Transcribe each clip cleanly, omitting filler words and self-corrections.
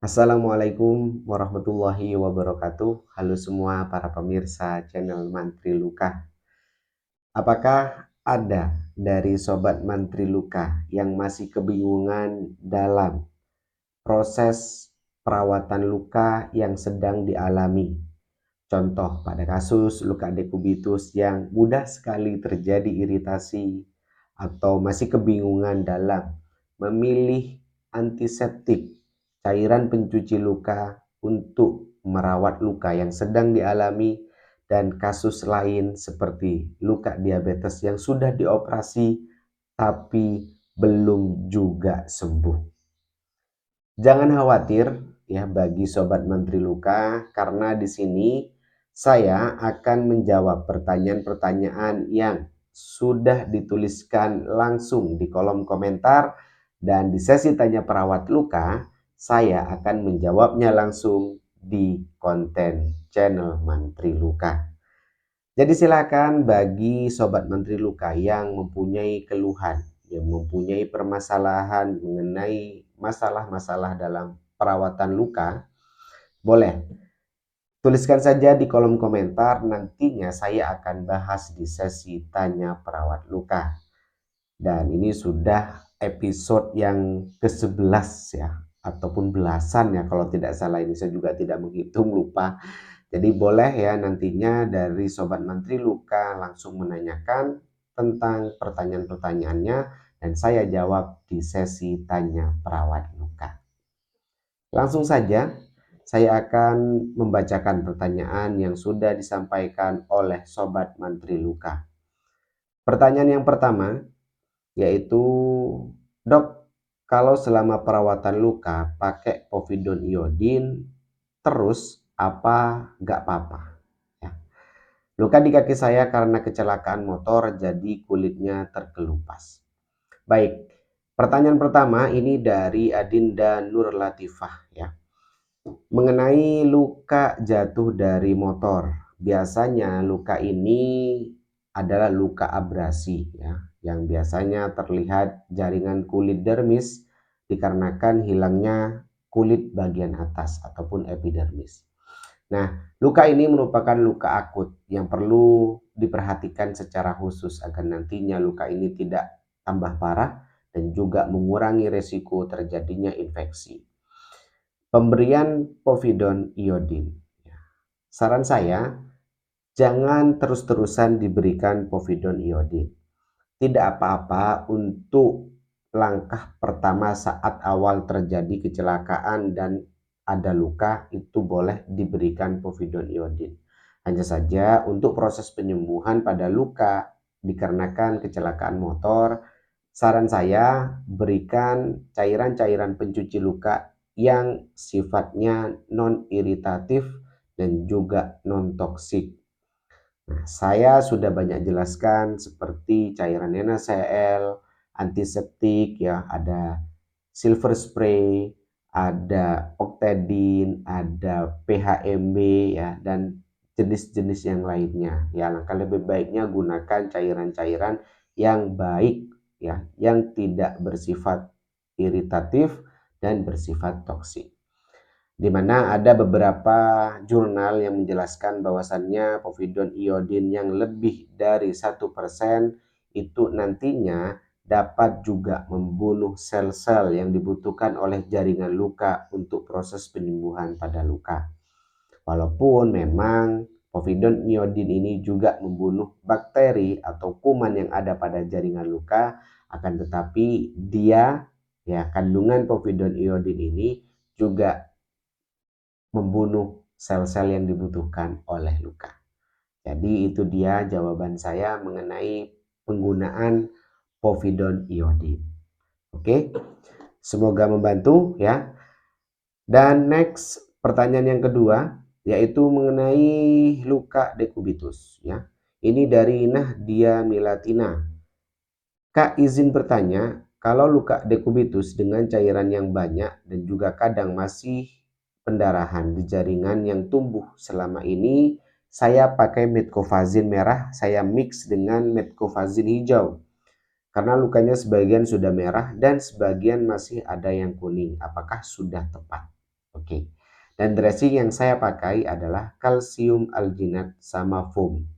Assalamualaikum warahmatullahi wabarakatuh. Halo semua para pemirsa channel Mantri Luka. Apakah ada dari Sobat Mantri Luka yang masih kebingungan dalam proses perawatan luka yang sedang dialami? Contoh pada kasus luka dekubitus yang mudah sekali terjadi iritasi atau masih kebingungan dalam memilih antiseptik, cairan pencuci luka untuk merawat luka yang sedang dialami, dan kasus lain seperti luka diabetes yang sudah dioperasi tapi belum juga sembuh. Jangan khawatir ya bagi Sobat Mantri Luka, karena di sini saya akan menjawab pertanyaan-pertanyaan yang sudah dituliskan langsung di kolom komentar, dan di sesi tanya perawat luka saya akan menjawabnya langsung di konten channel Mantri Luka. Jadi silakan bagi Sobat Mantri Luka yang mempunyai keluhan, yang mempunyai permasalahan mengenai masalah-masalah dalam perawatan luka, boleh tuliskan saja di kolom komentar, nantinya saya akan bahas di sesi tanya perawat luka. Dan ini sudah episode yang ke-11 ya, ataupun belasan ya kalau tidak salah, ini saya juga tidak menghitung, lupa. Jadi boleh ya nantinya dari Sobat Mantri Luka langsung menanyakan tentang pertanyaan-pertanyaannya dan saya jawab di sesi tanya perawat luka. Langsung saja saya akan membacakan pertanyaan yang sudah disampaikan oleh Sobat Mantri Luka. Pertanyaan yang pertama yaitu, "Dok, kalau selama perawatan luka pakai povidone iodin terus apa nggak apa-apa?" Ya. Luka di kaki saya karena kecelakaan motor, jadi kulitnya terkelupas. Baik, pertanyaan pertama ini dari Adinda Nur Latifah ya. Mengenai luka jatuh dari motor, biasanya luka ini adalah luka abrasi ya, yang biasanya terlihat jaringan kulit dermis dikarenakan hilangnya kulit bagian atas ataupun epidermis. Nah, luka ini merupakan luka akut yang perlu diperhatikan secara khusus agar nantinya luka ini tidak tambah parah dan juga mengurangi resiko terjadinya infeksi. Pemberian povidone iodin. Saran saya, jangan terus-terusan diberikan povidone iodin. Tidak apa-apa untuk langkah pertama saat awal terjadi kecelakaan dan ada luka, itu boleh diberikan povidone iodin. Hanya saja untuk proses penyembuhan pada luka dikarenakan kecelakaan motor, saran saya berikan cairan-cairan pencuci luka yang sifatnya non-iritatif dan juga non-toksik. Nah, saya sudah banyak jelaskan seperti cairan NaCl, antiseptik ya, ada silver spray, ada Octadin, ada PHMB ya, dan jenis-jenis yang lainnya. Ya, langkah lebih baiknya gunakan cairan-cairan yang baik ya, yang tidak bersifat iritatif dan bersifat toksik. Di mana ada beberapa jurnal yang menjelaskan bahwasannya povidone iodin yang lebih dari 1% itu nantinya dapat juga membunuh sel-sel yang dibutuhkan oleh jaringan luka untuk proses penyembuhan pada luka. Walaupun memang povidone iodin ini juga membunuh bakteri atau kuman yang ada pada jaringan luka, akan tetapi dia ya, kandungan povidone iodin ini juga membunuh sel-sel yang dibutuhkan oleh luka. Jadi itu dia jawaban saya mengenai penggunaan povidone iodin. Oke, semoga membantu ya. Dan next, pertanyaan yang kedua yaitu mengenai luka dekubitus ya. Ini dari Nahdia Milatina. Kak, izin bertanya, kalau luka dekubitus dengan cairan yang banyak dan juga kadang masih pendarahan di jaringan yang tumbuh, selama ini saya pakai metcovazin merah, saya mix dengan metcovazin hijau. Karena lukanya sebagian sudah merah dan sebagian masih ada yang kuning. Apakah sudah tepat? Oke. Dan dressing yang saya pakai adalah kalsium alginat sama foam.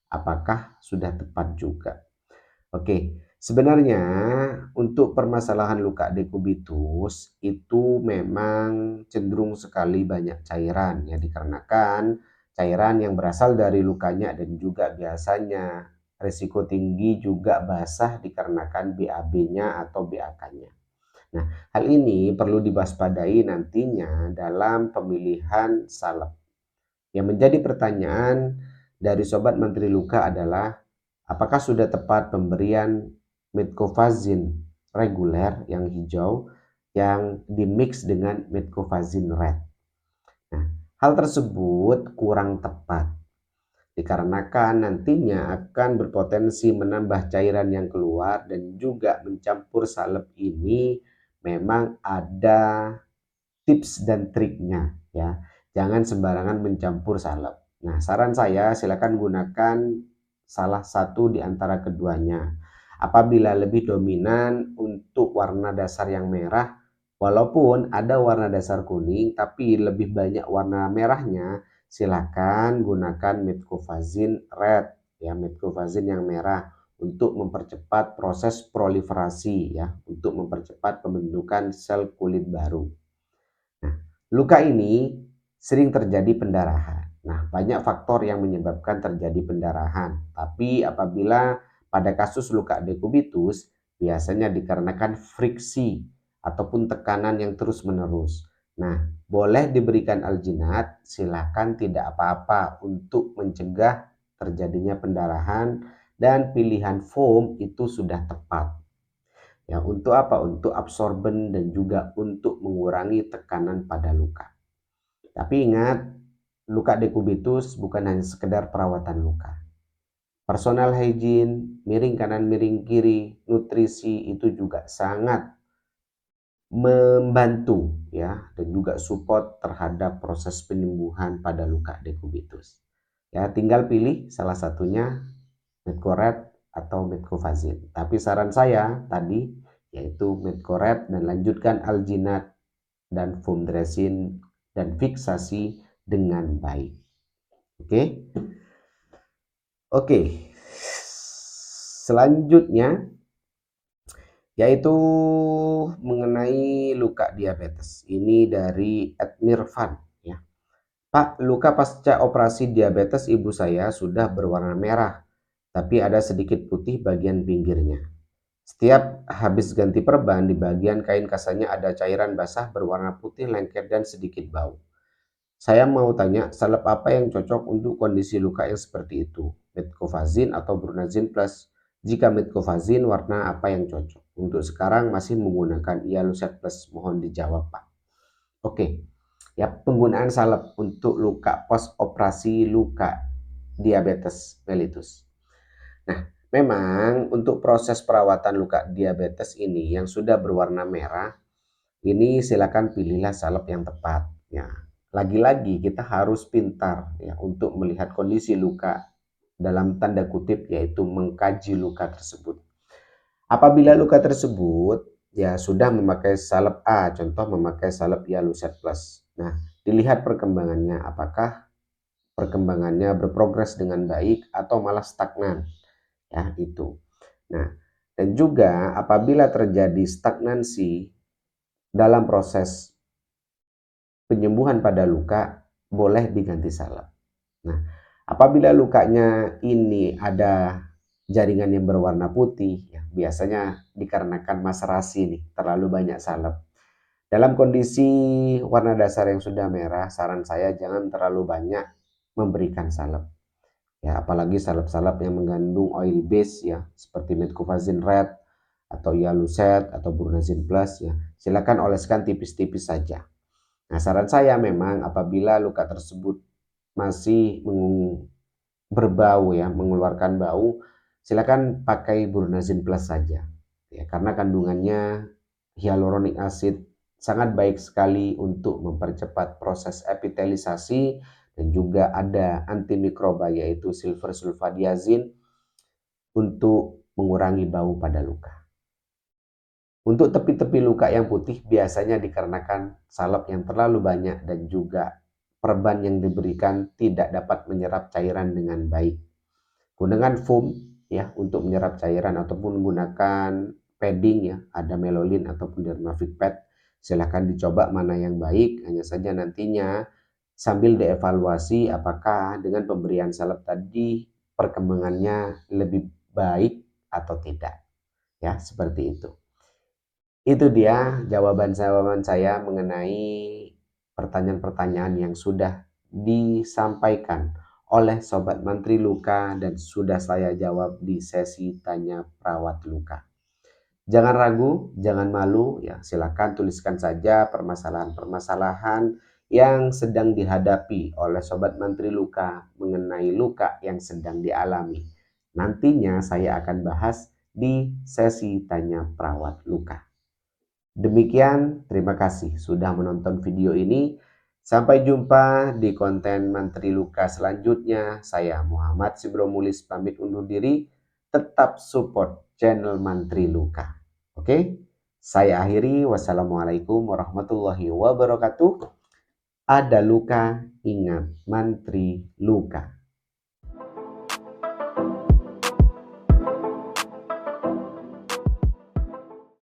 Apakah sudah tepat juga? Oke, sebenarnya untuk permasalahan luka dekubitus itu memang cenderung sekali banyak cairan ya, dikarenakan cairan yang berasal dari lukanya dan juga biasanya risiko tinggi juga basah dikarenakan BAB-nya atau BAK-nya. Nah, hal ini perlu diwaspadai nantinya dalam pemilihan salep. Yang menjadi pertanyaan dari Sobat Menteri Luka adalah apakah sudah tepat pemberian metcovazin reguler yang hijau yang dimix dengan metcovazin red. Nah, hal tersebut kurang tepat dikarenakan nantinya akan berpotensi menambah cairan yang keluar dan juga mencampur salep ini memang ada tips dan triknya ya. Jangan sembarangan mencampur salep. Nah, saran saya silakan gunakan salah satu di antara keduanya. Apabila lebih dominan untuk warna dasar yang merah, walaupun ada warna dasar kuning tapi lebih banyak warna merahnya, silakan gunakan metcovazin red ya, metcovazin yang merah untuk mempercepat proses proliferasi ya, untuk mempercepat pembentukan sel kulit baru. Nah, luka ini sering terjadi pendarahan. Nah, banyak faktor yang menyebabkan terjadi pendarahan. Tapi apabila pada kasus luka dekubitus, biasanya dikarenakan friksi ataupun tekanan yang terus-menerus. Nah, boleh diberikan alginat, silakan tidak apa-apa untuk mencegah terjadinya pendarahan dan pilihan foam itu sudah tepat. Ya, untuk apa? Untuk absorben dan juga untuk mengurangi tekanan pada luka. Tapi ingat, luka dekubitus bukan hanya sekedar perawatan luka. Personal hygiene, miring kanan, miring kiri, nutrisi itu juga sangat membantu ya dan juga support terhadap proses penyembuhan pada luka dekubitus. Ya, tinggal pilih salah satunya Medcoret atau Medcovazin. Tapi saran saya tadi yaitu Medcoret dan lanjutkan alginat dan foam dressing dan fiksasi dengan baik. Oke. Oke. Selanjutnya yaitu mengenai luka diabetes. Ini dari Admirvan ya. Pak, luka pasca operasi diabetes ibu saya sudah berwarna merah, tapi ada sedikit putih bagian pinggirnya. Setiap habis ganti perban, di bagian kain kasanya ada cairan basah berwarna putih lengket dan sedikit bau. Saya mau tanya, salep apa yang cocok untuk kondisi luka yang seperti itu? Metcovazin atau Brunazin plus? Jika Metcovazin, warna apa yang cocok? Untuk sekarang masih menggunakan Ialuset plus. Mohon dijawab, Pak. Oke, ya penggunaan salep untuk luka post operasi luka diabetes mellitus. Nah, memang untuk proses perawatan luka diabetes ini yang sudah berwarna merah, ini silakan pilihlah salep yang tepat. Ya, lagi-lagi kita harus pintar ya untuk melihat kondisi luka dalam tanda kutip yaitu mengkaji luka tersebut. Apabila luka tersebut ya sudah memakai salep A, contoh memakai salep Ialuset Plus. Nah, dilihat perkembangannya apakah perkembangannya berprogres dengan baik atau malah stagnan. Ya, itu. Nah, dan juga apabila terjadi stagnansi dalam proses penyembuhan pada luka, boleh diganti salep. Nah, apabila lukanya ini ada jaringan yang berwarna putih, ya, biasanya dikarenakan maserasi nih, terlalu banyak salep. Dalam kondisi warna dasar yang sudah merah, saran saya jangan terlalu banyak memberikan salep. Ya, apalagi salep-salep yang mengandung oil base ya, seperti Metcovazin Red atau Ialuset atau Brunazin Plus ya. Silakan oleskan tipis-tipis saja. Nah, saran saya memang apabila luka tersebut masih berbau ya, mengeluarkan bau, silakan pakai Brunazin Plus saja. Ya, karena kandungannya hyaluronic acid sangat baik sekali untuk mempercepat proses epitelisasi dan juga ada antimikroba yaitu silver sulfadiazin untuk mengurangi bau pada luka. Untuk tepi-tepi luka yang putih biasanya dikarenakan salep yang terlalu banyak dan juga perban yang diberikan tidak dapat menyerap cairan dengan baik. Gunakan foam ya untuk menyerap cairan ataupun gunakan padding ya, ada Melolin ataupun Dermafic pad. Silahkan dicoba mana yang baik, hanya saja nantinya sambil dievaluasi apakah dengan pemberian salep tadi perkembangannya lebih baik atau tidak. Ya, seperti itu. Itu dia jawaban-jawaban saya mengenai pertanyaan-pertanyaan yang sudah disampaikan oleh Sobat Mantri Luka dan sudah saya jawab di sesi tanya perawat luka. Jangan ragu, jangan malu, ya silakan tuliskan saja permasalahan-permasalahan yang sedang dihadapi oleh Sobat Mantri Luka mengenai luka yang sedang dialami. Nantinya saya akan bahas di sesi tanya perawat luka. Demikian, terima kasih sudah menonton video ini. Sampai jumpa di konten Mantri Luka selanjutnya. Saya Muhammad Sibromulis pamit undur diri. Tetap support channel Mantri Luka. Oke? Saya akhiri. Wassalamualaikum warahmatullahi wabarakatuh. Ada luka, ingat Mantri Luka.